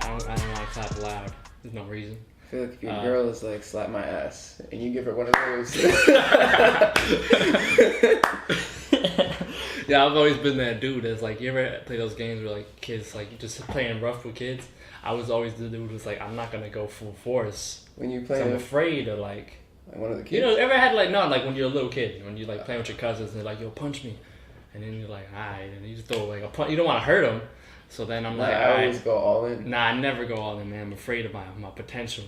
don't want to clap loud. There's no reason. I feel like if your girl is like, slap my ass, and you give her one of those. Yeah, I've always been that dude that's like, you ever play those games where like kids, like just playing rough with kids? I was always the dude who's like, I'm not going to go full force. When you play, I'm afraid of like one of the kids. You know, ever had like, no, like when you're a little kid, when you like playing with your cousins and they're like, yo, punch me. And then you're like, alright, and you just throw like a punch. You don't want to hurt them. So then I'm like, I always go all in. Nah, I never go all in, man. I'm afraid of my potential.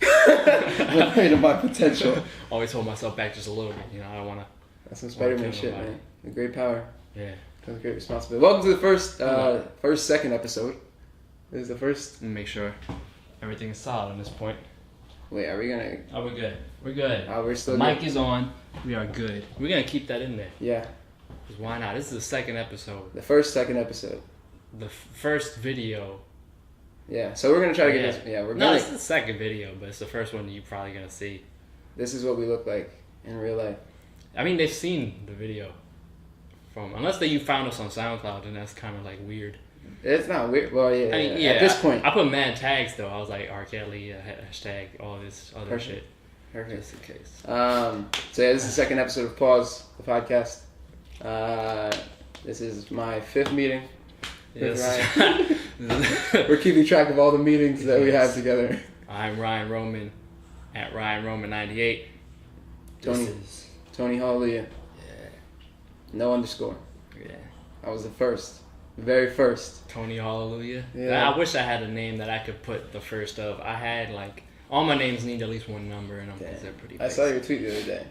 I'm afraid of my potential. Always hold myself back just a little bit, you know, I don't want to. That's some Spider-Man shit, man. A great power. Yeah. Comes great responsibility. Welcome to the second episode. This is the first. Make sure everything's solid on this point. Wait, are we gonna? Oh, we're good. We're good. We're still the good. mic is on. We are good. We're gonna keep that in there. Yeah. Because why not? This is the second episode. The second episode. The first video. Yeah. So we're gonna try to get this. Yeah, No, this is the second video, but it's the first one you're probably gonna see. This is what we look like in real life. I mean, they've seen the video. Unless you found us on SoundCloud, then that's kind of like weird. It's not weird. Well, yeah. I mean, yeah. At this point, I put mad tags though. I was like R. Kelly, hashtag all this other Perfect. shit. Perfect. Just in case. So yeah, this is the second episode of P.A.W.S, the podcast. This is my fifth meeting. Yes. We're keeping track of all the meetings that we have together. I'm Ryan Roman at Ryan Roman 98. Tony Hallelujah. Yeah. No underscore. Yeah. I was the first. Very first. Tony Hallelujah. Yeah. I wish I had a name that I could put the first of. I had like all my names need at least one number, and they're pretty basic. I saw your tweet the other day.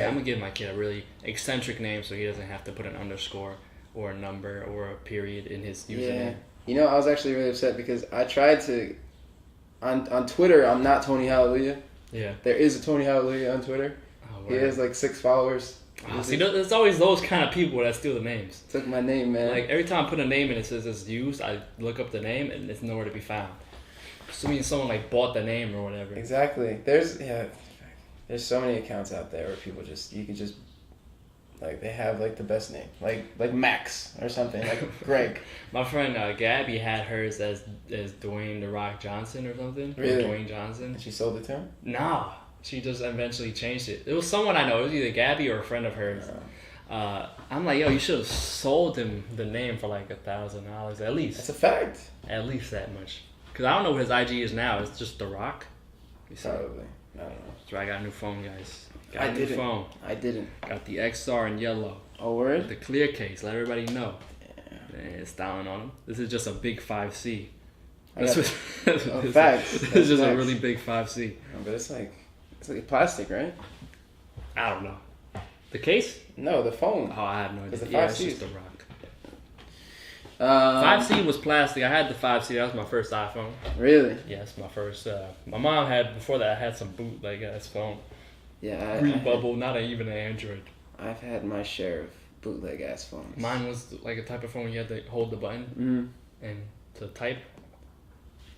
I'm gonna give my kid a really eccentric name so he doesn't have to put an underscore or a number or a period in his username. Yeah. You know, I was actually really upset because I tried to on Twitter. I'm not Tony Hallelujah. Yeah. There is a Tony Hallelujah on Twitter. Oh, he has like 6 followers. See, there's always those kind of people that steal the names. Took my name, man. Like every time I put a name and it says it's used, I look up the name and it's nowhere to be found. So I mean, someone like bought the name or whatever. Exactly. There's so many accounts out there where people you can just like they have like the best name, like Max or something, like Greg. My friend Gabby had hers as Dwayne The Rock Johnson or something. Really? Or Dwayne Johnson. And she sold it to him? Nah. She just eventually changed it. It was someone I know. It was either Gabby or a friend of hers. I'm like, yo, you should have sold him the name for like $1,000 at least. That's a fact. At least that much. Because I don't know what his IG is now. It's just The Rock. Probably. I don't know. So I got a new phone, guys. I didn't. Got the XR in yellow. Oh, word? The clear case. Let everybody know. Yeah. It's styling on him. This is just a big 5C. Facts. This is just a really big 5C. Oh, but it's like plastic, right? I don't know. The case? No, the phone. Oh, I have no idea. The 5C yeah, it's just The Rock. 5C was plastic. I had the 5C. That was my first iPhone. Really? Yes, my first. My mom had, before that, I had some bootleg ass phone. Yeah. Redbubble, not even an Android. I've had my share of bootleg ass phones. Mine was like a type of phone you had to hold the button and to type.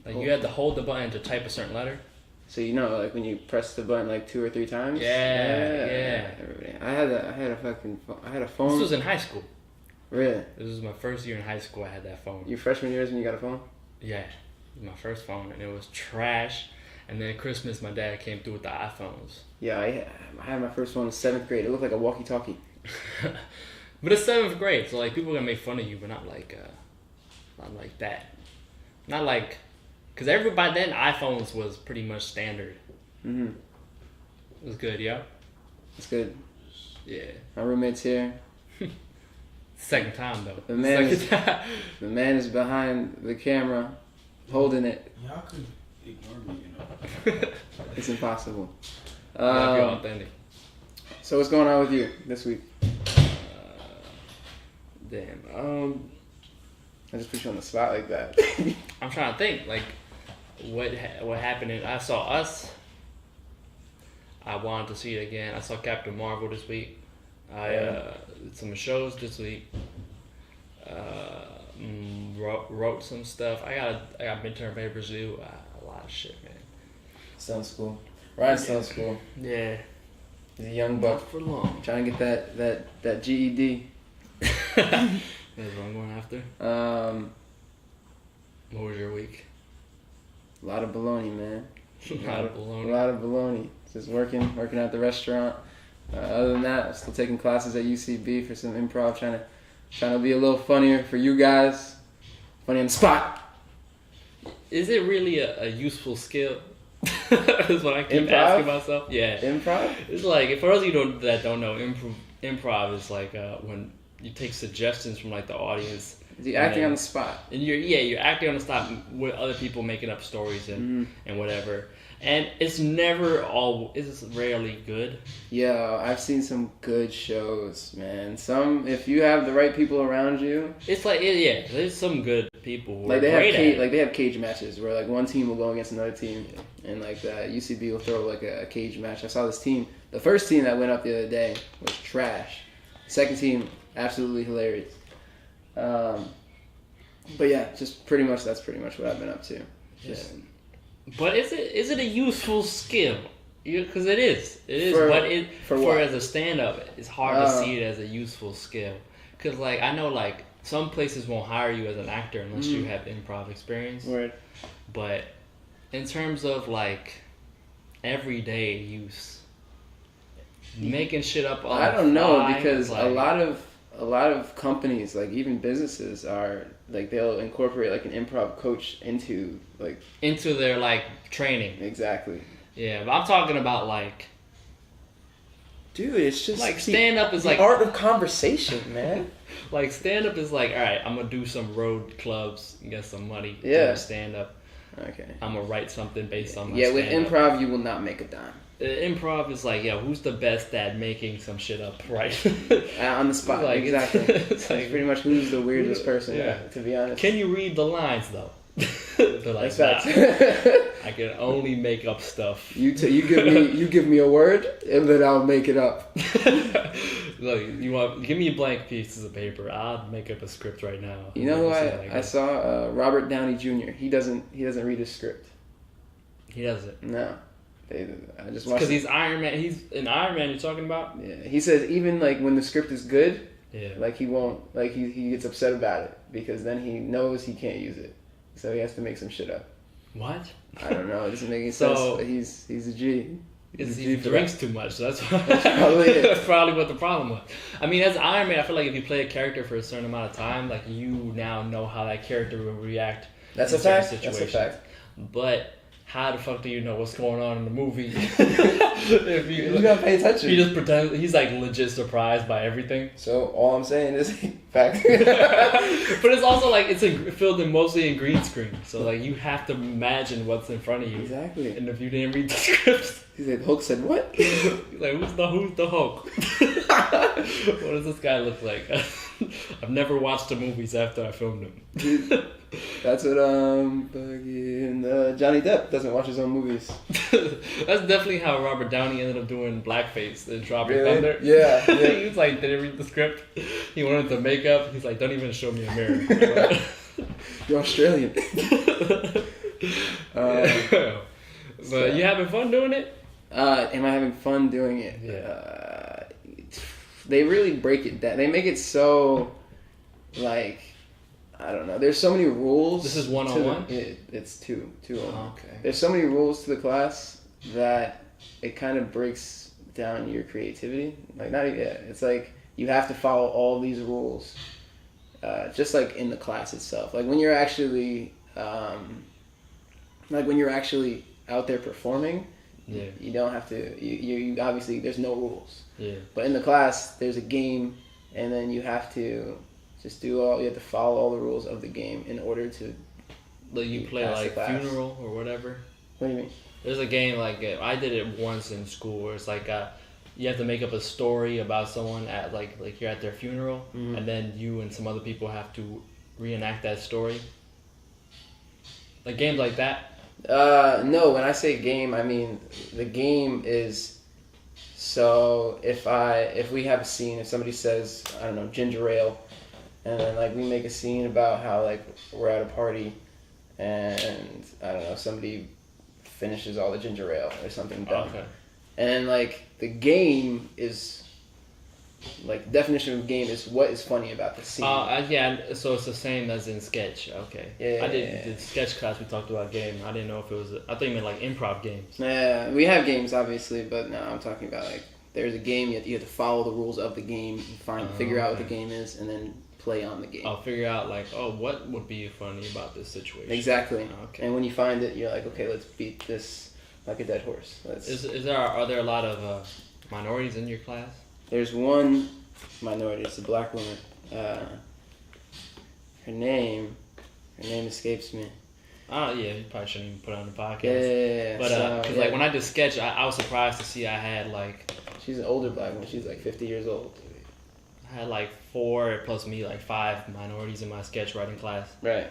Like you had to hold the button to type a certain letter. So you know, like when you press the button like 2 or 3 times. Yeah. Everybody. I had a phone. This was in high school. Really? This was my first year in high school. I had that phone. Your freshman years when you got a phone? Yeah, it was my first phone, and it was trash. And then at Christmas, my dad came through with the iPhones. Yeah, I had my first phone in 7th grade. It looked like a walkie-talkie. But it's 7th grade, so like people are gonna make fun of you, but not like that. Not like, cause everybody then iPhones was pretty much standard. Mhm. It was good, yeah. It's good. Yeah. My roommate's here. Second time though. The man is behind the camera, holding it. Y'all could ignore me, you know. It's impossible. You gotta be authentic. So what's going on with you this week? Damn. I just put you on the spot like that. I'm trying to think like what happened. I saw Us. I wanted to see it again. I saw Captain Marvel this week. I did some shows this week. Wrote some stuff. I got midterm papers due. A lot of shit, man. Still in school. Ryan's still in school. Yeah. He's a young buck. Not for long. Trying to get that GED. That's what I'm going after. Um, What was your week? A lot of baloney, man. A lot of baloney. A lot of baloney. Just working at the restaurant. Other than that, I'm still taking classes at UCB for some improv, trying to be a little funnier for you guys. Funny on the spot. Is it really a useful skill? That's what I keep Improv? asking myself. Yeah. Improv? It's like, for those of you that don't know, improv is like when you take suggestions from like the audience. The acting on the spot. And you're acting on the spot with other people making up stories and whatever. And it's rarely good. Yeah, I've seen some good shows, man. Some, if you have the right people around you. It's like, there's some good people who Like are great at it. they have cage matches where like one team will go against another team, and like UCB will throw like a cage match. I saw this team. The first team that went up the other day was trash. The second team, absolutely hilarious. But yeah, that's pretty much what I've been up to. Just, But is it a useful skill? Because it is. For as a stand-up, it's hard to see it as a useful skill. Because like I know like some places won't hire you as an actor unless you have improv experience. Word. But in terms of like everyday use, making shit up on I don't know, fly, because like, a lot of companies, like even businesses, are like they'll incorporate like an improv coach into their like training. Exactly. Yeah, but I'm talking about like, dude, it's just like stand up is the like art of conversation, man. Like stand up is like, all right, I'm gonna do some road clubs and get some money. Yeah. Stand up. Okay. I'm gonna write something based on my with stand-up. improv you will not make a dime. Improv is like, who's the best at making some shit up, right? On the spot, like, exactly. It's like, pretty much who's the weirdest person, to be honest. Can you read the lines though? They're like, That's nah, facts. I can only make up stuff. You give me a word and then I'll make it up. Look, give me blank pieces of paper. I'll make up a script right now. You know who I saw? Robert Downey Jr. He doesn't read his script. He doesn't. No. I just watched because he's Iron Man. He's an Iron Man. You're talking about? Yeah. He says even like when the script is good, like he won't he gets upset about it because then he knows he can't use it, so he has to make some shit up. What? I don't know. It doesn't make any sense. But he's a G. He drinks too much. So that's probably it. That's probably what the problem was. I mean, as Iron Man, I feel like if you play a character for a certain amount of time, like you now know how that character will react. That's in a fact. situations. That's a fact. But how the fuck do you know what's going on in the movie? If you gotta pay attention. He just pretends he's like legit surprised by everything. So all I'm saying is fact. But it's also like it's filled in mostly in green screen, so like you have to imagine what's in front of you. Exactly. And if you didn't read the script, he said Hulk said what? Like who's the Hulk? What does this guy look like? I've never watched the movies after I filmed them. Dude, that's what fucking Johnny Depp doesn't watch his own movies. That's definitely how Robert Downey ended up doing blackface in Tropic Really? Thunder. Yeah. He was like, didn't read the script. He wanted the makeup. He's like, don't even show me a mirror. You're Australian. But you having fun doing it? Am I having fun doing it? Yeah. They really break it down. They make it so, like, I don't know. There's so many rules. This is one-on-one? It's two. Oh, okay. There's so many rules to the class that it kind of breaks down your creativity. Like, not even, it's like you have to follow all these rules, just like in the class itself. Like when you're actually, out there performing. Yeah. You don't have to. You obviously there's no rules. Yeah. But in the class, there's a game, and then you have to just you have to follow all the rules of the game in order to. Like you play like Funeral or whatever. What do you mean? There's a game like I did it once in school where it's like you have to make up a story about someone at like you're at their funeral, and then you and some other people have to reenact that story. Like games like that. No, when I say game, I mean the game is so if we have a scene, if somebody says, I don't know, ginger ale, and then like we make a scene about how like we're at a party and I don't know, somebody finishes all the ginger ale or something dumb. Okay. And then like the game is Like, definition of game is what is funny about the scene. Yeah, so it's the same as in sketch. Okay. Yeah. I did the sketch class. We talked about game. I didn't know if it was. I think you meant like improv games. Yeah, we have games obviously, but no, I'm talking about like there's a game. You have to follow the rules of the game, figure out what the game is, and then play on the game. I'll figure out like, what would be funny about this situation. Exactly. Okay. And when you find it, you're like, okay, let's beat this like a dead horse. Are there a lot of minorities in your class? There's one minority. It's a black woman. Her name escapes me. Oh yeah, you probably shouldn't even put it on the podcast. Yeah. But because like when I did sketch, I was surprised to see I had like. She's an older black woman. She's like 50 years old. I had like 4 plus me, like 5 minorities in my sketch writing class. Right.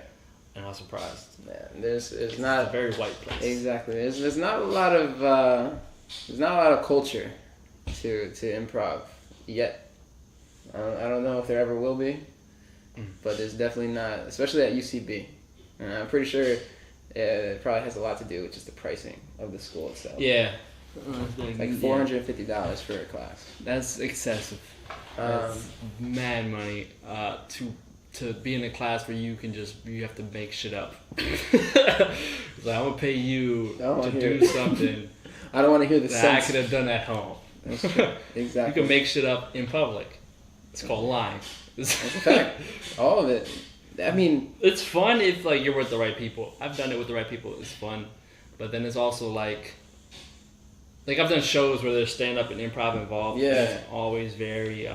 And I was surprised. Yeah, there's It's not a very white place. exactly. There's not a lot of culture to improv yet. I don't know if there ever will be, but there's definitely not, especially at UCB. And I'm pretty sure it probably has a lot to do with just the pricing of the school itself. Yeah. Like $450 for a class. That's excessive. That's mad money to be in a class where you have to make shit up. It's like, I'm gonna pay you to do something. I don't want to hear the that sense. I could have done at home. That's true. Exactly. You can make shit up in public. It's called lying. That's a fact. All of it. I mean, it's fun if like you're with the right people. I've done it with the right people. It's fun, but then it's also like I've done shows where there's stand up and improv involved. Yeah. And it's always very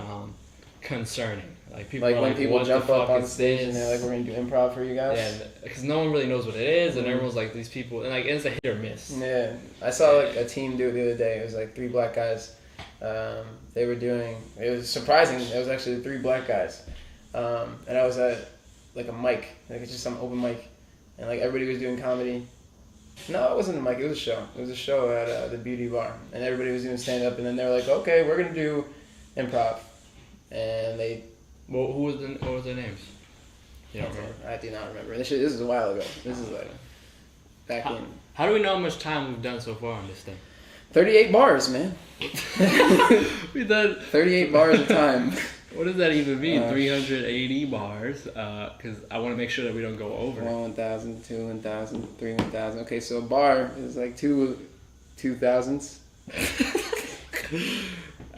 concerning. Like people like are when like, people what jump the up fuck on is stage this? and they're like, "We're gonna do improv for you guys." Yeah, because no one really knows what it is, and everyone's like, these people, and like it's a hit or miss. Yeah, I saw like a team do it the other day. It was like 3 black guys. They were doing. It was surprising. It was actually 3 black guys, and I was at like a mic, like it's just some open mic, and like everybody was doing comedy. No, it wasn't a mic. It was a show. It was a show at the Beauty Bar, and everybody was doing stand up. And then they were like, "Okay, we're gonna do improv," and they. Well, what was their names? You don't remember? I do not remember. This is a while ago. This is like back in. How do we know how much time we've done so far on this thing? 38 bars, man. We've done 38 bars of time. What does that even mean? 380 bars. Because I want to make sure that we don't go over. 1,000, 2 1,000, 3 1,000. Okay, so a bar is like 2,000s.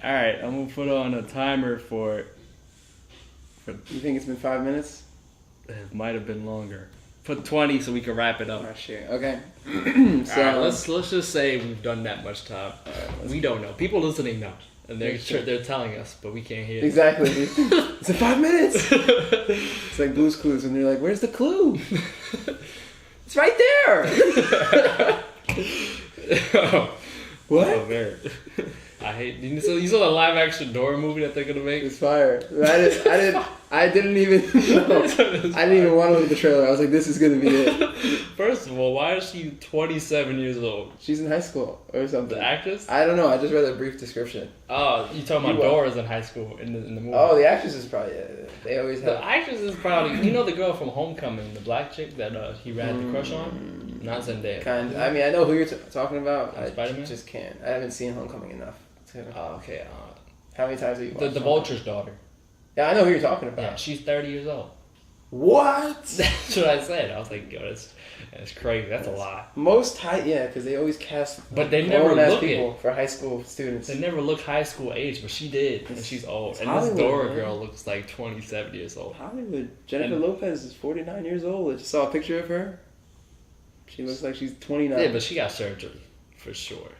All right, I'm gonna put on a timer for. You think it's been 5 minutes? It might have been longer. Put 20 so we can wrap it up. Oh shit. Okay. So all right, let's just say we've done that much time. We don't know. People listening know, and they're telling us, but we can't hear. Exactly. It's in 5 minutes. It's like Blue's Clues, and they're like, "Where's the clue?" It's right there. What? Oh, man. I hate. You saw the live action Dora movie that they're gonna make? It's fire. I didn't even know. I didn't even want to look at the trailer. I was like, this is gonna be it. First of all, why is she 27 years old? She's in high school or something. The actress? I don't know. I just read a brief description. Oh, you talking about Dora's in high school in the movie? Oh, the actress is probably. They always have. The actress is probably. You know the girl from Homecoming, the black chick that he had the crush on? Not Zendaya. Kind of. I mean, I know who you're talking about. Spider-Man? I just can't. I haven't seen Homecoming enough. Oh, okay. How many times have you watched The Vulture's daughter. Yeah, I know who you're talking about. Yeah, she's 30 years old. What? That's what I said. I was like, yo, that's crazy. That's a lot. Most because they always cast. But they never look people it for high school students. They never look high school age, but she did, and she's old. And Hollywood, this Dora man. girl looks like 27 years old. Hollywood. Jennifer Lopez is 49 years old. I just saw a picture of her. She looks like she's 29. Yeah, but she got surgery for sure.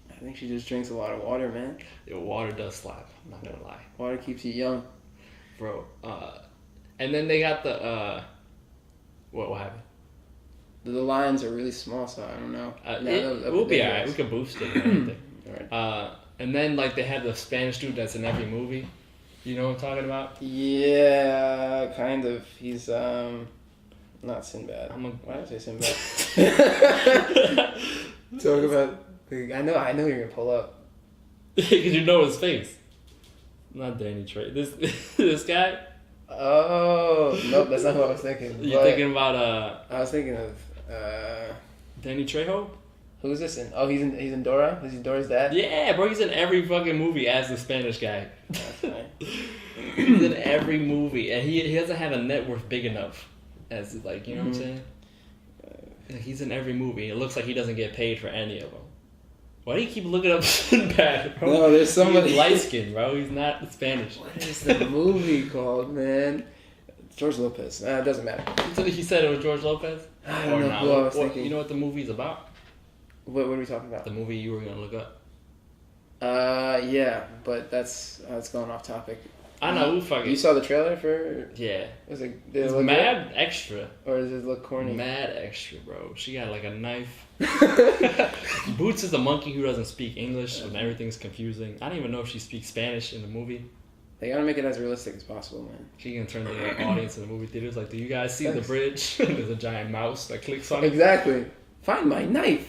I think she just drinks a lot of water, man. Yeah, water does slap. I'm not gonna lie, Water keeps you young, bro. And then they got the what happened? The lines are really small, so I don't know. We'll be alright. We can boost it and everything. Alright. And then like they had the Spanish dude that's in every movie. You know what I'm talking about? Yeah, kind of. He's not Sinbad. Why did I say Sinbad? Talk about. I know you're gonna pull up. Because you know his face. Not Danny Trejo. This guy. Oh nope, that's not what I was thinking. You thinking about I was thinking of Danny Trejo? Who's this in? Oh, he's in Dora. Is he Dora's dad? Yeah, bro. He's in every fucking movie as the Spanish guy. That's nice. He's in every movie, and he doesn't have a net worth big enough as like you know what I'm saying. Like, he's in every movie. It looks like he doesn't get paid for any of them. Why do you keep looking up Sinbad, bro? No, there's somebody He's light skinned, bro. He's not Spanish. What is the movie called, man? George Lopez. It doesn't matter. So he said it was George Lopez. I don't know who I was thinking. You know what the movie's about? What are we talking about? The movie you were gonna look up. Yeah, but that's going off topic. I know. Who fucking. You saw the trailer for? Yeah. Did it It's look mad good? extra. Or does it look corny? Mad extra, bro. She got like a knife. Boots is a monkey who doesn't speak English, and everything's confusing. I don't even know if she speaks Spanish in the movie. They gotta make it as realistic as possible, man. She can turn the audience in the movie theaters like, do you guys see the bridge? There's a giant mouse that clicks on it. Exactly. Find my knife.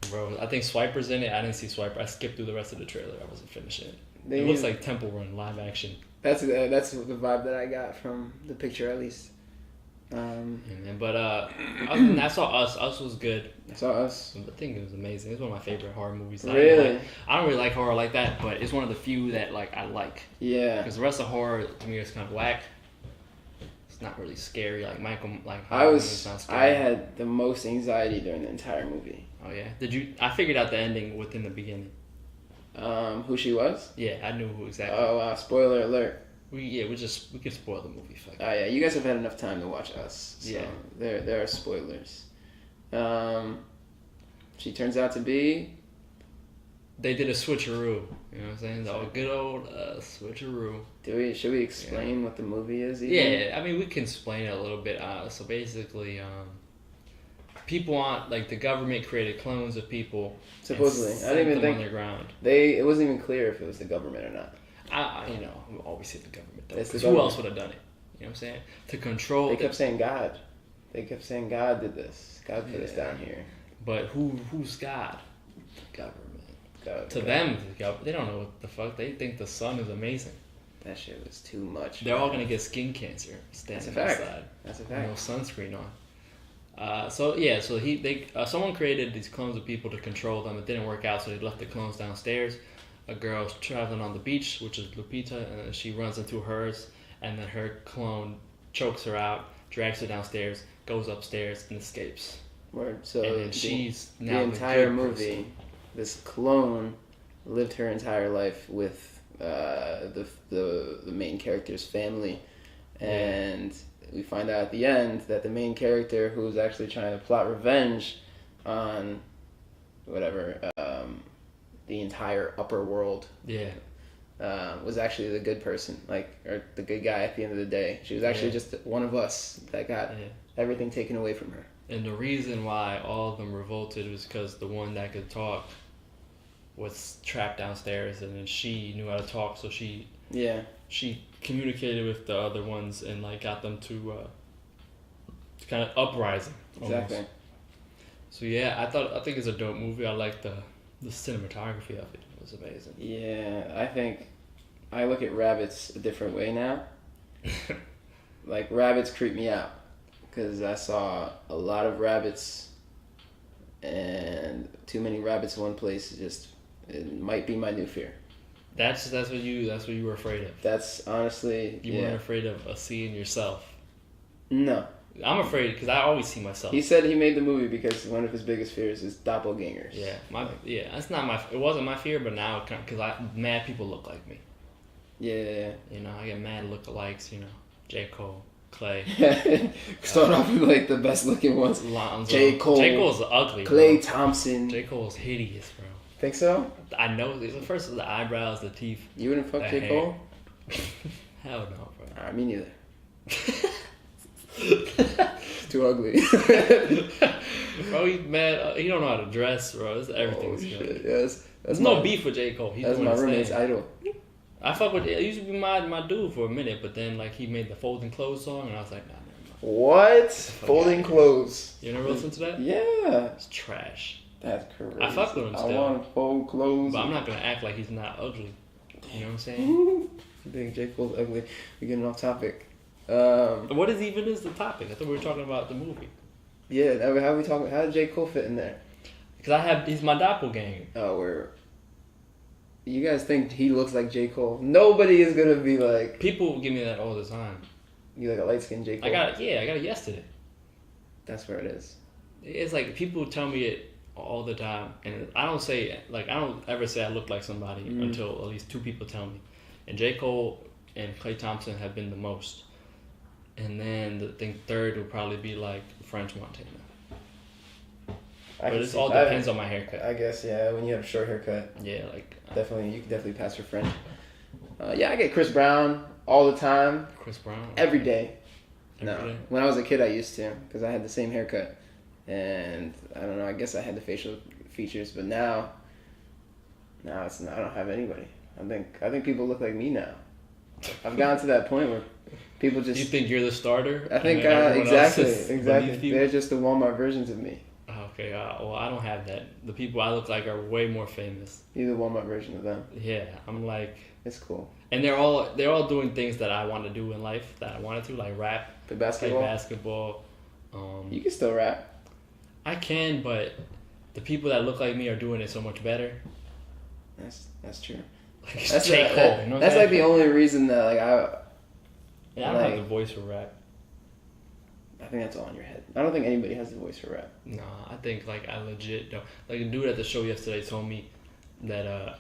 Bro, I think Swiper's in it. I didn't see Swiper. I skipped through the rest of the trailer. I wasn't finishing it. It looks like Temple Run live action. That's the vibe that I got from the picture, at least. But other than that, I saw Us. Us was good. I saw Us. I think it was amazing. It's one of my favorite horror movies. Really? I don't really like horror like that, but it's one of the few that like I like. Yeah. Because the rest of horror to me is kind of whack. It's not really scary. Like Michael, like I scary. had the most anxiety during the entire movie. Oh yeah. Did you? I figured out the ending within the beginning. Who she was? Yeah, I knew who exactly. Oh wow! Spoiler alert. We could spoil the movie. Fuck. Oh yeah, you guys have had enough time to watch Us. So yeah. There are spoilers. She turns out to be. They did a switcheroo. You know what I'm saying? The good old switcheroo. Should we explain what the movie is? Even? Yeah, I mean we can explain it a little bit. So basically, people want like the government created clones of people. Supposedly, I didn't even think underground. It wasn't even clear if it was the government or not. We always say the government though. It's the Who government. else would have done it? You know what I'm saying? To control. They kept saying God. They kept saying God did this. God put us down here. But who's God? The government. To God. them, they don't know what the fuck. They think the sun is amazing. That shit was too much. They're all gonna get skin cancer standing outside. That's a fact. No sunscreen on. Someone created these clones of people to control them. It didn't work out, so they left the clones downstairs. A girl's traveling on the beach, which is Lupita, and she runs into hers, and then her clone chokes her out, drags her downstairs, goes upstairs, and escapes. Word. So and then she's now the entire good movie. person. This clone lived her entire life with the main character's family, and we find out at the end that the main character, who's actually trying to plot revenge on the entire upper world, was actually the good person, or the good guy at the end of the day. She was actually just one of us that got everything taken away from her. And the reason why all of them revolted was because the one that could talk was trapped downstairs, and then she knew how to talk, so she communicated with the other ones and got them to kind of uprising. Exactly. Almost. So I think it's a dope movie. I like the cinematography of it. It was amazing. Yeah, I think I look at rabbits a different way now. Rabbits creep me out because I saw a lot of rabbits, and too many rabbits in one place it might be my new fear. That's what you were afraid of. That's honestly you weren't afraid of seeing yourself. No. I'm afraid because I always see myself. He said he made the movie because one of his biggest fears is doppelgangers. Yeah, that's not it wasn't my fear, but now because mad people look like me. Yeah. I get mad lookalikes. J. Cole, Clay. Start off with the best looking ones. Lonzo. J. Cole. J. Cole's ugly. Clay bro. Thompson. J. Cole's hideous, bro. Think so? I know. First, the eyebrows, the teeth. You wouldn't fuck J. Cole? Hell no, bro. Me neither. Too ugly. Bro, he's mad. He don't know how to dress, bro. Everything's good. Yes. There's no beef with J. Cole. That's my roommate's idol. I fuck with it. Used to be my dude for a minute, but then he made the Folding Clothes song, and I was like, nah, never mind. What? Folding Clothes. You never listened to that? Yeah. It's trash. That's crazy. I fuck with him still. I want to fold clothes. But I'm not gonna act like he's not ugly. You know what I'm saying? You think J. Cole's ugly? We're getting off topic. What is the topic? I thought we were talking about the movie. Yeah, how are we talking? How did J. Cole fit in there? Because he's my doppelganger. Oh, You guys think he looks like J. Cole? Nobody is gonna be like. People give me that all the time. You like a light skinned J. Cole? I got it yesterday. That's where it is. It's like people tell me it all the time, and I don't say I don't ever say I look like somebody until at least 2 people tell me. And J. Cole and Klay Thompson have been the most. And then I think third would probably be like French Montana. But it all depends on my haircut. I guess, yeah, when you have a short haircut. Yeah, like... Definitely, you can definitely pass for French. Yeah, I get Chris Brown all the time. Chris Brown? Every day. Every day? When I was a kid, I used to, because I had the same haircut. And, I don't know, I guess I had the facial features, but now it's not, I don't have anybody. I think people look like me now. I've gotten to that point where people just... You think you're the starter? I think, exactly. They're just the Walmart versions of me. Okay, well, I don't have that. The people I look like are way more famous. You're the Walmart version of them. Yeah, I'm like... It's cool. And they're all doing things that I want to do in life, that I wanted to, like rap. Play basketball? Play basketball. You can still rap. I can, but the people that look like me are doing it so much better. That's true. Like, that's J. Cole. You know that's like the only reason that I don't have the voice for rap. I think that's all in your head. I don't think anybody has the voice for rap. Nah, I think I legit don't. Like a dude at the show yesterday told me that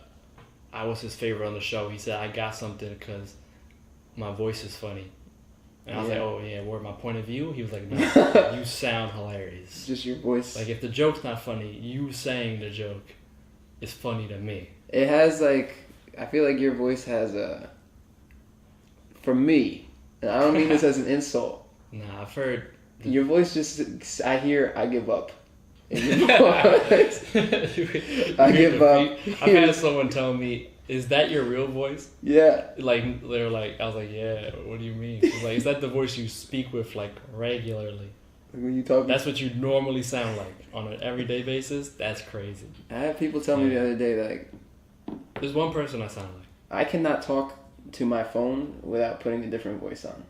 I was his favorite on the show. He said I got something because my voice is funny. And I was like, oh yeah, where my point of view? He was like, no, you sound hilarious. Just your voice. Like if the joke's not funny, you saying the joke is funny to me. It has I feel like your voice has for me, and I don't mean this as an insult. Nah, I've heard... Your voice just... I hear, I give up. In your voice. I give up. I've had someone tell me, is that your real voice? Yeah. Like, they're like... I was like, yeah, what do you mean? Like, is that the voice you speak with, like, regularly? When you talk... That's what you normally sound like on an everyday basis? That's crazy. I had people tell me the other day, like... There's one person I sound like. I cannot talk to my phone without putting a different voice on.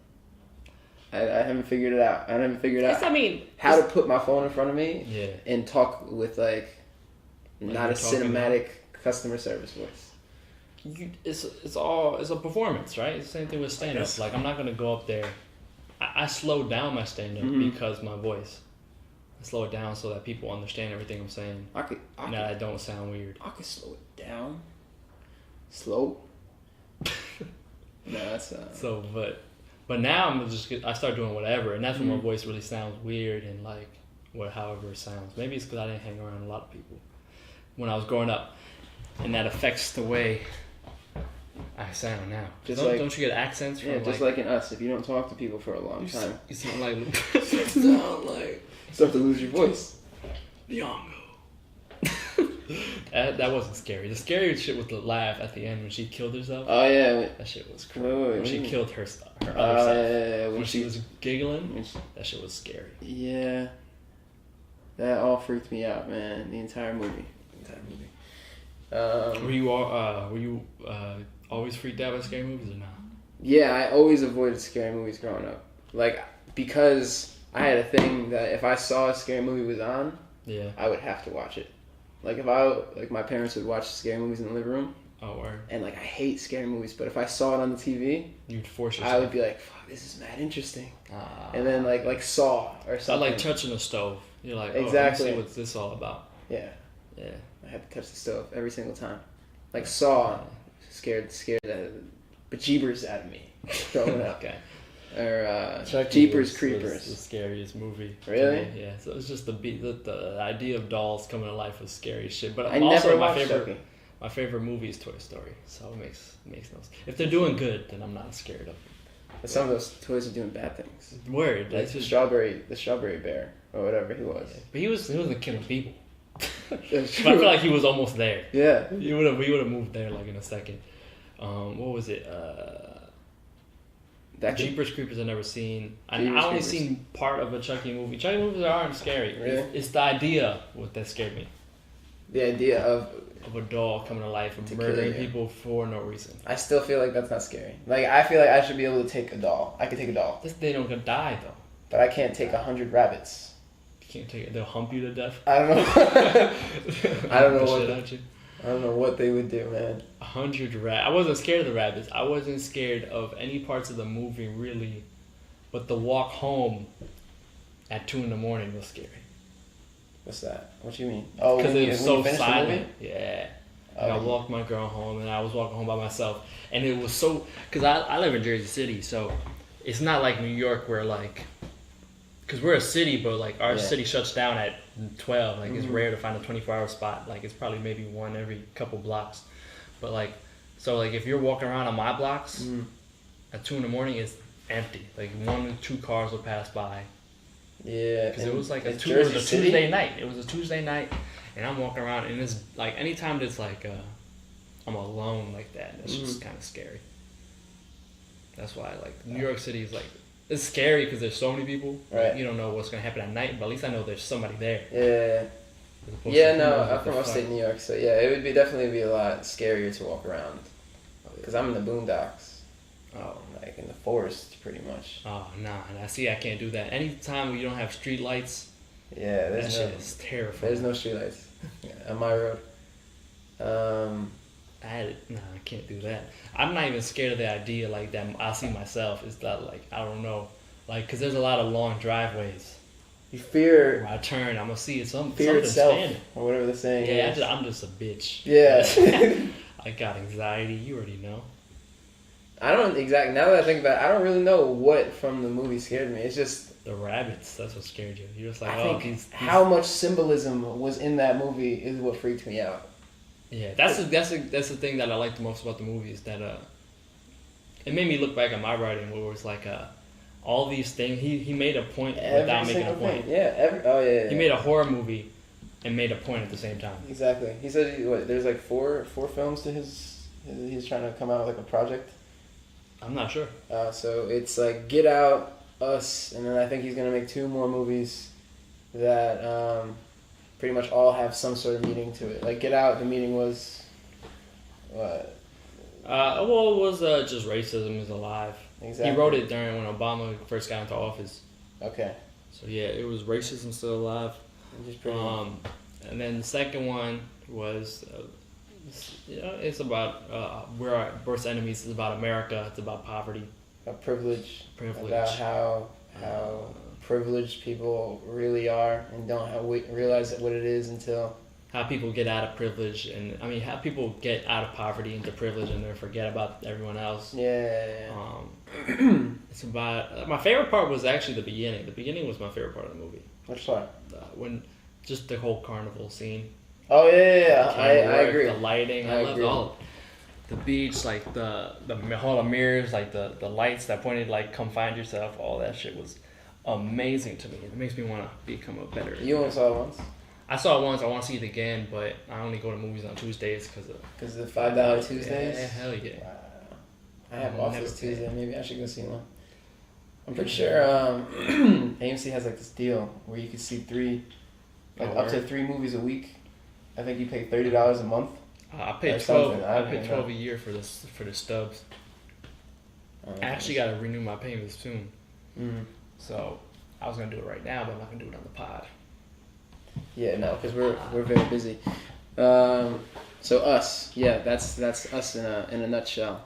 I haven't figured it out. How to put my phone in front of me and talk with not a cinematic customer service voice. It's a performance, right? It's the same thing with stand-up. Like I'm not gonna go up there. I slow down my stand-up because my voice. I slow it down so that people understand everything I'm saying. I don't sound weird. I could slow it down. Slow. No, that's So, but now I start doing whatever, and that's when my voice really sounds weird and however it sounds. Maybe it's because I didn't hang around a lot of people when I was growing up, and that affects the way I sound now. Don't you get accents from just like in us. If you don't talk to people for a long time, you sound like you start to lose your voice. Diongo. That wasn't scary. The scary shit was the laugh at the end when she killed herself. Oh yeah, that shit was crazy. When she killed her other self. When she was giggling, that shit was scary. Yeah, that all freaked me out, man. The entire movie. Were you always freaked out by scary movies or not? Yeah, I always avoided scary movies growing up. Because I had a thing that if I saw a scary movie was on, I would have to watch it. If my parents would watch scary movies in the living room. Oh, word. And I hate scary movies, but if I saw it on the TV, you'd force yourself. I would be like, "Fuck, this is mad interesting." And then like Saw or something. I like touching the stove. You're like, exactly. Let me see what's this all about? Yeah. I had to touch the stove every single time. Saw scared the bejeebers out of me growing up. Okay. Or Chucky Jeepers Creepers. Was the scariest movie. Really? Yeah. So it's just the idea of dolls coming to life was scary as shit. But I also never my watched favorite. Chucky. My favorite movie is Toy Story, so it makes no sense. If they're doing good, then I'm not scared of them. But some of those toys are doing bad things. Word. Like the strawberry bear or whatever he was. Yeah. But he wasn't killing people. But I feel like he was almost there. Yeah. He would have moved there in a second. What was it? Jeepers Creepers I've never seen. I only seen part of a Chucky movie. Chucky movies aren't scary. Really? It's the idea that scared me. The idea of a doll coming to life and murdering people for no reason. I still feel like that's not scary. I feel like I should be able to take a doll. I could take a doll. They don't gonna die though. But I can't take 100 rabbits. You can't take it. They'll hump you to death. I don't know. I don't know what. I don't know what they would do, man. 100 rabbits. I wasn't scared of the rabbits. I wasn't scared of any parts of the movie, really. But the walk home at 2 in the morning was scary. What's that? What you mean? Oh, Because it was so silent. The movie? Yeah. Oh, I walked my girl home, and I was walking home by myself. And it was so... Because I live in Jersey City, so it's not like New York where, like... Because we're a city, but, like, our city shuts down at 12. Like, it's rare to find a 24-hour spot. Like, it's probably maybe one every couple blocks. But, like... So, like, if you're walking around on my blocks at 2 in the morning, it's empty. Like, 1 or 2 cars will pass by. Yeah. Because it was like a Tuesday night. It was a Tuesday night, and I'm walking around, and it's like anytime there's like I'm alone like that, it's just kind of scary. That's why like New York City is like it's scary because there's so many people. Right. You don't know what's gonna happen at night, but at least I know there's somebody there. Yeah. Yeah, no, I'm from upstate New York, so yeah, it would definitely be a lot scarier to walk around. Because I'm in the boondocks. Oh. Like in the forest, pretty much. Oh, nah. I see I can't do that. Anytime you don't have street lights, yeah, that shit is terrifying. There's no street lights on my road. I can't do that. I'm not even scared of the idea like that. I see myself. It's that like, I don't know. Like, because there's a lot of long driveways. You fear... When I turn, I'm going to see something itself, standing. or whatever the saying is. Yeah, I'm just a bitch. Yeah. I got anxiety. You already know. I don't exactly... Now that I think about it, I don't really know what from the movie scared me. It's just... The rabbits. That's what scared you. You're just like, I think how much symbolism was in that movie is what freaked me out. Yeah, that's the thing that I like the most about the movie is that it made me look back at my writing where it was like all these things. He made a point without making a point. Yeah. He made a horror movie and made a point at the same time. Exactly. He said there's like four films to he's trying to come out with like a project. I'm not sure. So it's like Get Out, Us, and then I think he's gonna make 2 more movies that pretty much all have some sort of meaning to it. Like Get Out, the meaning was what? Well, it was just racism is alive. Exactly. He wrote it during when Obama first got into office. Okay. So yeah, it was racism still alive. Just pretty and then the second one was, it's about we're our worst enemies. It's about America. It's about poverty. About privilege. Privilege. About how privileged people really are and don't realize what it is until... How people get out of privilege and how people get out of poverty into privilege and then forget about everyone else. Yeah. It's about my favorite part was actually the beginning. The beginning was my favorite part of the movie. Which part? When just the whole carnival scene. Oh yeah. I agree. The lighting, I loved all the beach, like the hall of mirrors, like the lights that pointed like "Come find yourself." All that shit was amazing to me. It makes me want to become a better. You only saw it once? I saw it once. I want to see it again, but I only go to movies on Tuesdays because of the $5 Tuesdays. Yeah, hell yeah. Wow. I have office Tuesday. Maybe I should go see one. I'm pretty sure AMC has like this deal where you can see up to 3 movies a week. I think you pay $30 a month. I paid 12. I paid 12 a year for the stubs. I actually got to renew my payments soon. Mm-hmm. So I was gonna do it right now, but I'm not gonna do it on the pod. Yeah, no, because we're very busy. So Us, yeah, that's us in a nutshell.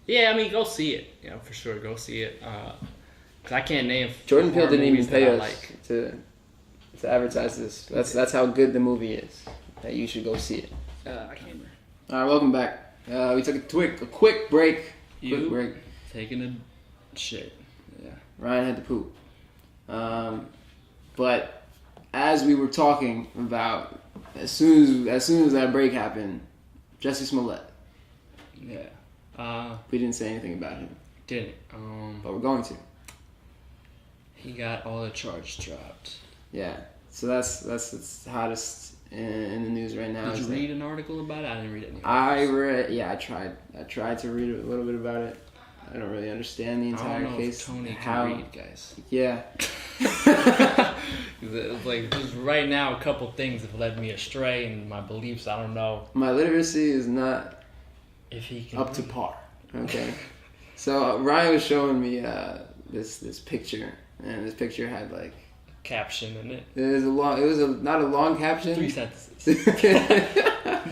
Yeah, go see it. For sure, go see it. Cause I can't name. Jordan Peele didn't even pay us like to advertise this. That's how good the movie is. That you should go see it. I can't. All right, welcome back. We took a quick break. Quick break. Taking a shit. Yeah. Ryan had to poop. But as we were talking about, as soon as that break happened, Jussie Smollett. Yeah. We didn't say anything about him. Didn't. But we're going to. He got all the charges dropped. Yeah. So that's the hottest in the news right now. Did you read an article about it? I didn't read it. I read. Yeah, I tried to read a little bit about it. I don't really understand the entire case. If Tony can read, guys. Yeah. It's like just right now, a couple things have led me astray in my beliefs. I don't know. My literacy is not if he can up to par. Okay. So Ryan was showing me this picture, and this picture had like caption in it. It was not a long caption. 3 sentences.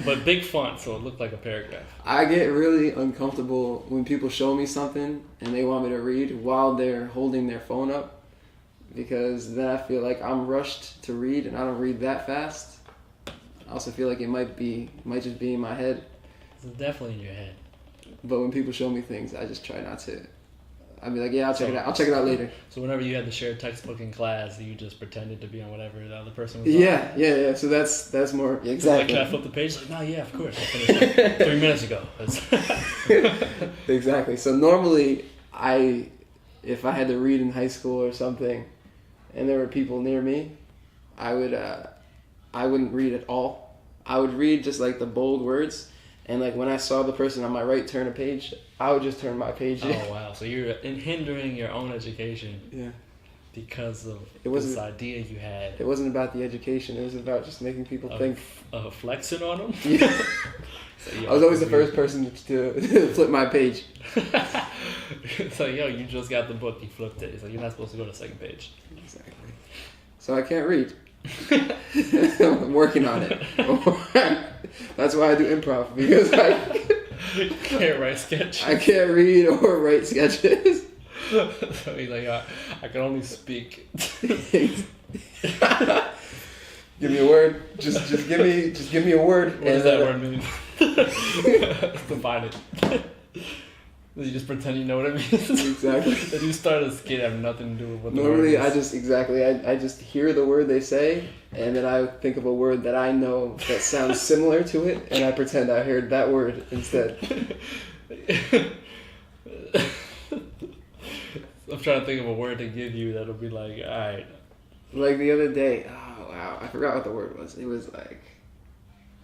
but big font, so it looked like a paragraph. I get really uncomfortable when people show me something and they want me to read while they're holding their phone up, because then I feel like I'm rushed to read and I don't read that fast. I also feel like it might just be in my head. It's definitely in your head. But when people show me things, I just try not to. I'll be like, yeah, I'll check it out. I'll check it out later. So whenever you had to share a textbook in class, you just pretended to be on whatever the other person was on? Yeah. So that's more exactly. Like, can I flip the page? Like, no, yeah, of course. I finished like 3 minutes ago. Exactly. So normally, if I had to read in high school or something, and there were people near me, I wouldn't read at all. I would read just like the bold words, and like when I saw the person on my right turn a page, I would just turn my page in. Oh wow! So you're hindering your own education. Yeah. Because of this idea you had. It wasn't about the education. It was about just making people think. Flexing on them? Yeah. So, yo, I was always the first person to flip my page. So, yo, you just got the book, you flipped it. So you're not supposed to go to the second page. Exactly. So I can't read. I'm working on it. That's why I do improv, because You can't write sketches. I can't read or write sketches. So he's like, I can only speak. Give me a word. Just give me a word. What does that word mean? Define it. You just pretend you know what it means. Exactly. Then you start a skit have nothing to do with what the Normally, word is. I just hear the word they say, and then I think of a word that I know that sounds similar to it, and I pretend I heard that word instead. I'm trying to think of a word to give you that'll be like, alright. Like the other day, oh wow, I forgot what the word was. It was like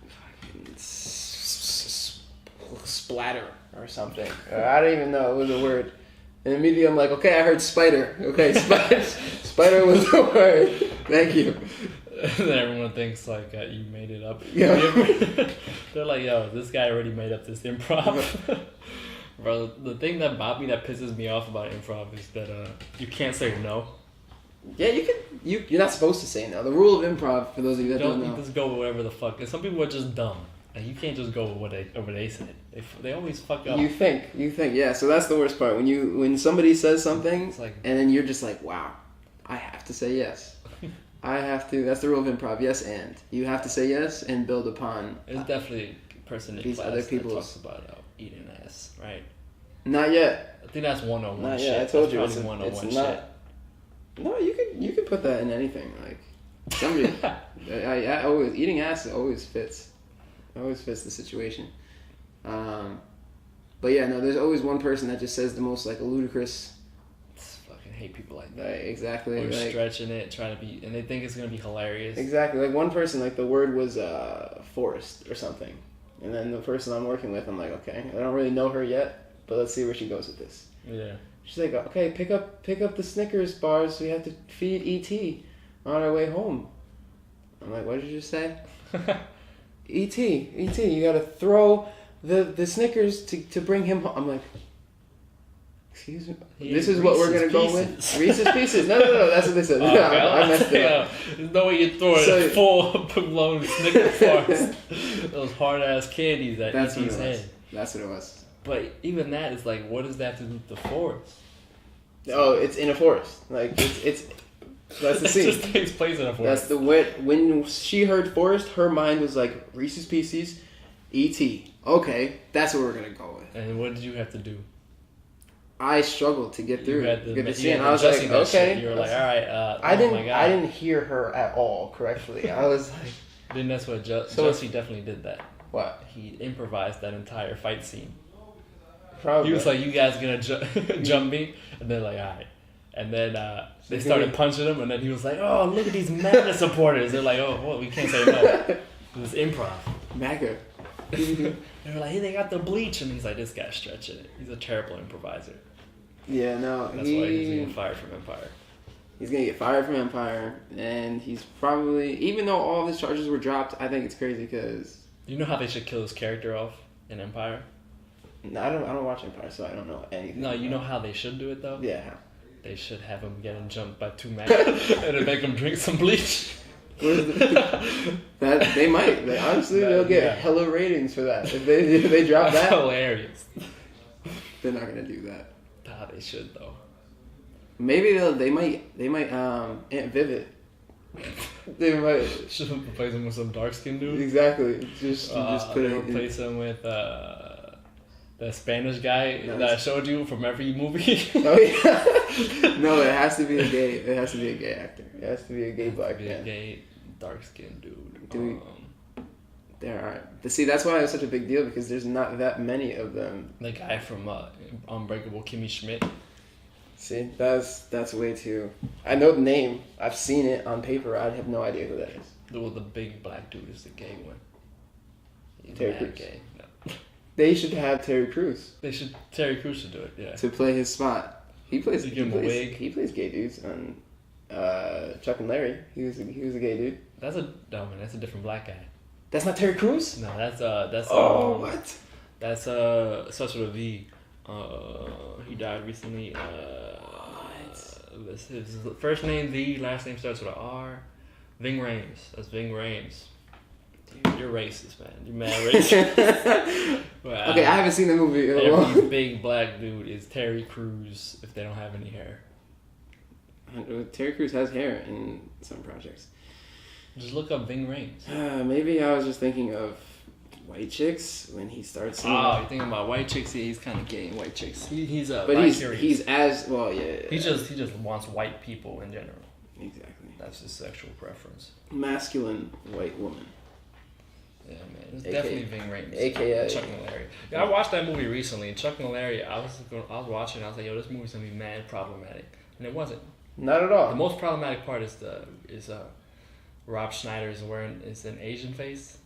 fucking splatter or something. I don't even know. It was a word. And immediately I'm like, okay, I heard spider. Okay, spider was the word. Thank you. And then everyone thinks like you made it up. Yeah. They're like, yo, this guy already made up this improv. Bro, the thing that pisses me off about improv is that you can't say no. Yeah, you're not supposed to say no. The rule of improv, for those of you that don't know. You just go with whatever the fuck. And some people are just dumb. And you can't just go with what they said. They always fuck up. You think, yeah. So that's the worst part. When somebody says something, it's like, and then you're just like, wow, I have to say yes. I have to. That's the rule of improv. Yes, and you have to say yes and build upon. There's definitely a person in these class other people that talks about eating ass, right? Not yet. I think that's 101 Not shit. yet. I told you that's it's 101 not. shit. No, you could put that in anything. Like somebody, I always eating ass always fits. Always fits the situation. But yeah, no, there's always one person that just says the most like ludicrous. I fucking hate people like that. Like, exactly. Or like, stretching it, trying to be, and they think it's gonna be hilarious. Exactly. Like one person, like the word was forest or something, and then the person I'm working with, I'm like, okay, I don't really know her yet, but let's see where she goes with this. Yeah. She's like, okay, pick up the Snickers bars. We have to feed E.T. on our way home. I'm like, what did you just say? E.T. you gotta throw the Snickers to bring him home. I'm like, excuse me? This is what we're gonna go with? Reese's Pieces. No, that's what they said. Oh, No, I messed it up. There's no way you're throwing full blown Snickers bars. Those hard ass candies at E.T.'s head. That's what it was. But even that is like, what does that have to do with the forest? Oh, it's in a forest. Like it's that's the scene. It just takes place in a forest. That's when she heard forest, her mind was like Reese's Pieces, E.T. Okay, that's what we're gonna go with. And what did you have to do? I struggled to get through it. Get the scene. I was like, okay. Shit. You were like, all right. I didn't hear her at all correctly. I was like, then that's what Jussie definitely did that. What? He improvised that entire fight scene. Probably. He was like, you guys gonna jump me? And they're like, all right. And then they started punching him, and then he was like, oh, look at these MAGA supporters. They're like, oh, well, we can't say no. It was improv. MAGA. They were like, hey, they got the bleach. And he's like, this guy's stretching it. He's a terrible improviser. Yeah, no. That's why he's getting fired from Empire. He's going to get fired from Empire, and he's probably, even though all of his charges were dropped, I think it's crazy because... You know how they should kill his character off in Empire? No, I don't watch Empire, so I don't know anything. No, you know how they should do it, though? Yeah. They should have him getting jumped by 2 MAGA and then make him drink some bleach. That they might. Honestly, they'll get hella ratings for that if they drop that. That's hilarious. They're not gonna do that. Nah, they should though. Maybe they might Aunt Vivid. They might Should replace him with some dark skinned dude. exactly just put it. Replace him with the Spanish guy No, that I showed you from every movie. Oh yeah. No, it has to be a gay. It has to be a gay actor. It has to be a gay black Be a man. gay dark skinned dude. Do There are. See, that's why it's such a big deal because there's not that many of them. The guy from Unbreakable Kimmy Schmidt. See, that's way too. I know the name. I've seen it on paper. I have no idea who that is. The big black dude is the gay one. He's Terry mad Crews. gay. No. They should have Terry Crews Terry Crews should do it. Yeah. to play his spot. He plays. They give him a wig. He plays gay dudes on Chuck and Larry. He was a gay dude. That's a different black guy. That's not Terry Crews. No, that's What? That's starts with a V. He died recently. His first name V, last name starts with an R. Ving Rhames. That's Ving Rhames. Dude, you're racist, man. You're mad racist. Well, Okay, I haven't seen the movie in a while. every big black dude is Terry Crews if they don't have any hair. Terry Crews has hair in some projects. Just look up Ving Rhames. Maybe I was just thinking of White Chicks when he starts singing. Oh, you're thinking about white chicks? Yeah, he's kind of gay in white chicks. He's a But he's as well, yeah. He just wants white people in general. Exactly. That's his sexual preference. Masculine white woman. Yeah, man. It's AKA definitely Ving Rhames. AKA Chuck and Larry. Yeah, I watched that movie recently, and Chuck and Larry, I was watching, and I was like, yo, this movie's gonna be mad problematic, and it wasn't. Not at The all. most problematic part is Rob Schneider is an Asian face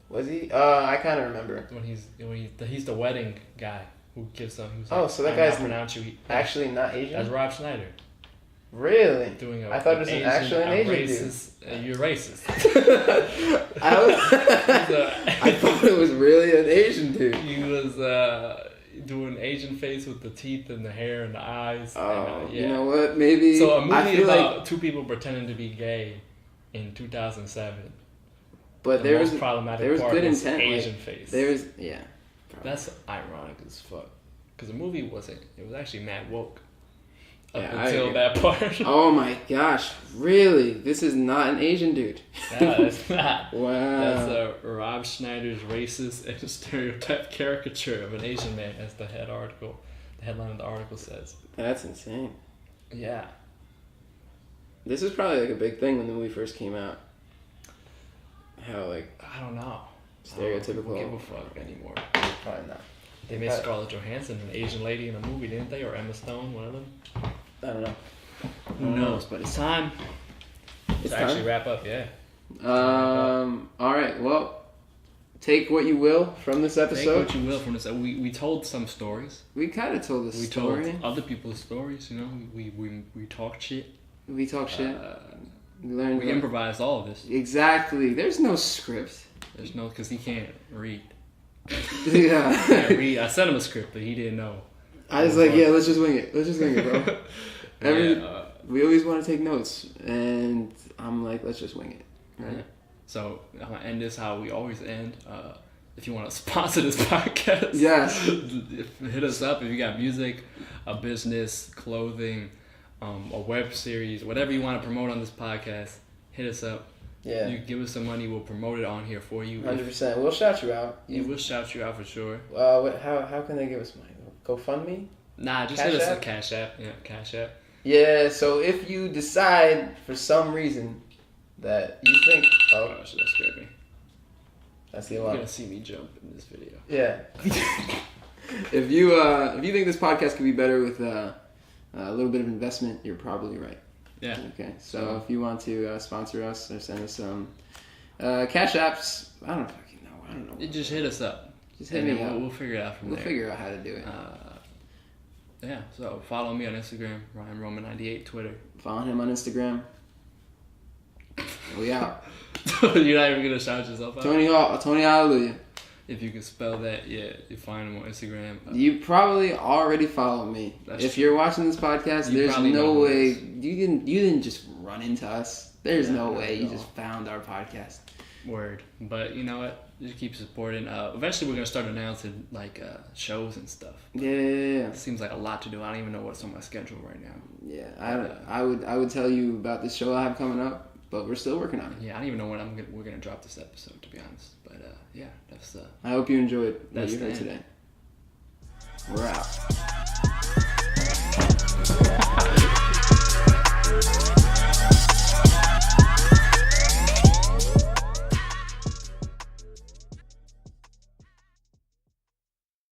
Was he? I kind of remember. when he's the wedding guy who gives them. Who's Oh, like, so that I'm guy's not pronounce you. Actually not Asian? That's Rob Schneider Really? doing a. I thought it was actually an Asian racist. You're racist. I thought it was really an Asian dude. He was doing Asian face with the teeth and the hair and the eyes. Oh, and, yeah. you know what? Maybe. So a I movie feel about like, two people pretending to be gay in 2007. but The there most was problematic there was part good was intent. Asian Like, face. there was yeah. Probably. That's ironic as fuck. Because the movie wasn't. It was actually mad woke. Up Yeah, I until agree. that part. Oh my gosh! Really? This is not an Asian dude. No, it's not. Wow. That's Rob Schneider's racist and stereotype caricature of an Asian man, as the headline of the article says. That's insane. Yeah. This was probably like a big thing when the movie first came out. How like I don't know. stereotypical. I don't give a fuck anymore. Probably not. They made Scarlett Johansson an Asian lady in a movie, didn't they? Or Emma Stone, one of them. I don't know. Who knows? But it's time It's to actually time. wrap up. Yeah. All right. Well, take what you will from this Take episode. what you will from this. We told some stories. We kind of told the We story. told other people's stories. You know, we talked shit. We talk shit. We learned. We improvised all of this. Exactly. There's no script. There's no, because he can't read. Yeah. Can't read. I sent him a script, but he didn't know. I was like, yeah, let's just wing it. Let's just wing it, bro. Yeah, We always want to take notes, and I'm like, let's just wing it. Right? yeah. So I'm gonna end this how we always end. If you want to sponsor this podcast, Yes. hit us up. If you got music, a business, clothing, a web series, whatever you want to promote on this podcast, hit us up. Yeah. You give us some money, we'll promote it on here for you. 100%. We'll shout you out. We'll shout you out for sure. How can they give us money? GoFundMe? Nah, just Cash hit us App? a Cash App. Yeah, Cash App. Yeah, so if you decide for some reason that you think, Oh, shit, that scared me. that's the You're alarm. gonna see me jump in this video. Yeah. If you think this podcast could be better with a little bit of investment, you're probably right. Yeah. Okay, so if you want to sponsor us or send us some cash apps, I don't fucking know. I don't know. You just hit us up. Just hit And me then up. we'll figure it out from We'll there. figure out how to do it. Yeah, so follow me on Instagram, RyanRoman98, Twitter. Follow him on Instagram. We out. You're not even gonna shout yourself out. Tony Hallelujah. If you can spell that, yeah, you find him on Instagram. You probably already follow me. If you're watching this podcast, there's no way you didn't just run into us. There's no way you just found our podcast. Word. But you know what? Just keep supporting. Eventually, we're gonna start announcing like shows and stuff. Yeah. It seems like a lot to do. I don't even know what's on my schedule right now. Yeah, I would tell you about the show I have coming up, but we're still working on it. Yeah, I don't even know when we're gonna drop this episode, to be honest. But yeah, that's. I hope you enjoyed what you heard the today. We're out.